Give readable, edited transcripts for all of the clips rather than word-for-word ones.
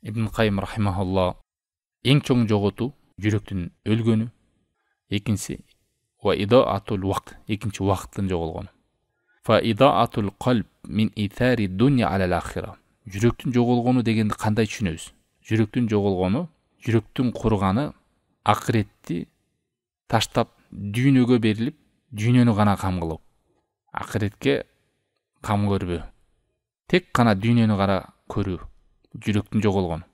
Ибн Кайым рахимахулла эң чоң жоготу жүрөктүн өлгөнү, экинчиси экинчи убакыттын жоголгону. Фа идаатул калб мин итари дунья алал ахира. Жүрөктүн жоголгону дегенди кандай түшүнөбүз? Жүрөктүн жоголгону, жүрөктүн курганы акыретти таштап дүйнөгө берилип, дүйнөнү гана кам кылуу. Акыретке кам көрбөө. Тек гана дүйнөнү гана көрүү. Жүрөктүн жоголгону.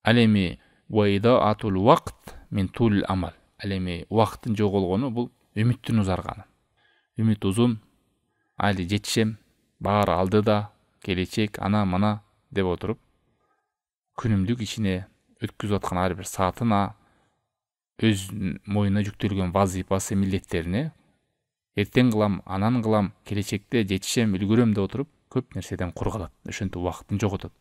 Ал эми идаатул вакт мин тул амал. Ал эми убакыттын жоголгону бул үмүттүн узарганы. Үмүт узун, али жетишем, баары алдыда, келечек, ана мана деп отуруп, күнүмдүк ишине өткүзүп аткан ар бир саатына, өз моюна жүктөлгөн вазифасы, милдеттерине эртең кылам, анан кылам, келечекте жетишем, үлгүрөм деп отуруп, көп нерседен кур калат. Ошентип убакытын жоготот.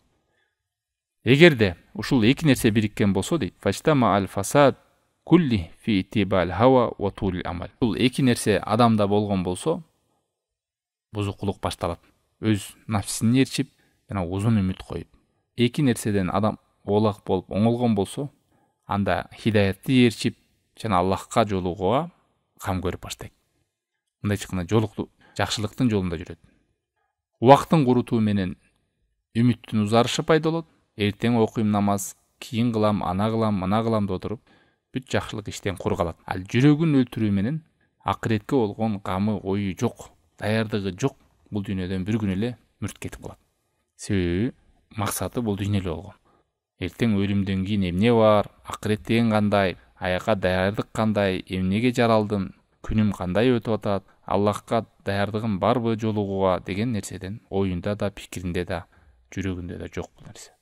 Эгерде ушул эки нерсе бириккен болсо дейт, фачтама аль фасад кулли фи иттибал хава ва тул амал. Бул эки нерсе адамда болгон болсо, бузукулук башталат. Өз нафсин ээрчип, жана узун үмүт коюп. Эки нерседен адам оолак болуп оңолгон болсо, анда хидаятты ээрчип, жана Аллахка жолугууга кам көрүп баштайт. Мындайча айтканда жакшылыктын жолунда жүрөт. Убактын курутуу менен үмүттүн узарышы пайда болот. Эртең окуйм намаз, кийин кылам, ана кылам, мына кылам деп отуруп, бүт жакшылык иштен кур калат. Ал жүрөгүн өлтүрүү менен акыретке болгон камы, ою жок, даярдыгы жок, бул дүйнөдөн бир күн эле мүрт кетип калат. Себеби максаты бул дүйнө эле болгон. Эртең өлүмдөн кийин эмне бар, акырет деген кандай, аякка даярдык кандай, эмнеге жаралдым, күнүм кандай өтүп атат, Аллахка даярдыгым барбы жолугууга деген нерседен оюнда да, пикиринде да, жүрөгүндө да жок бул нерсе.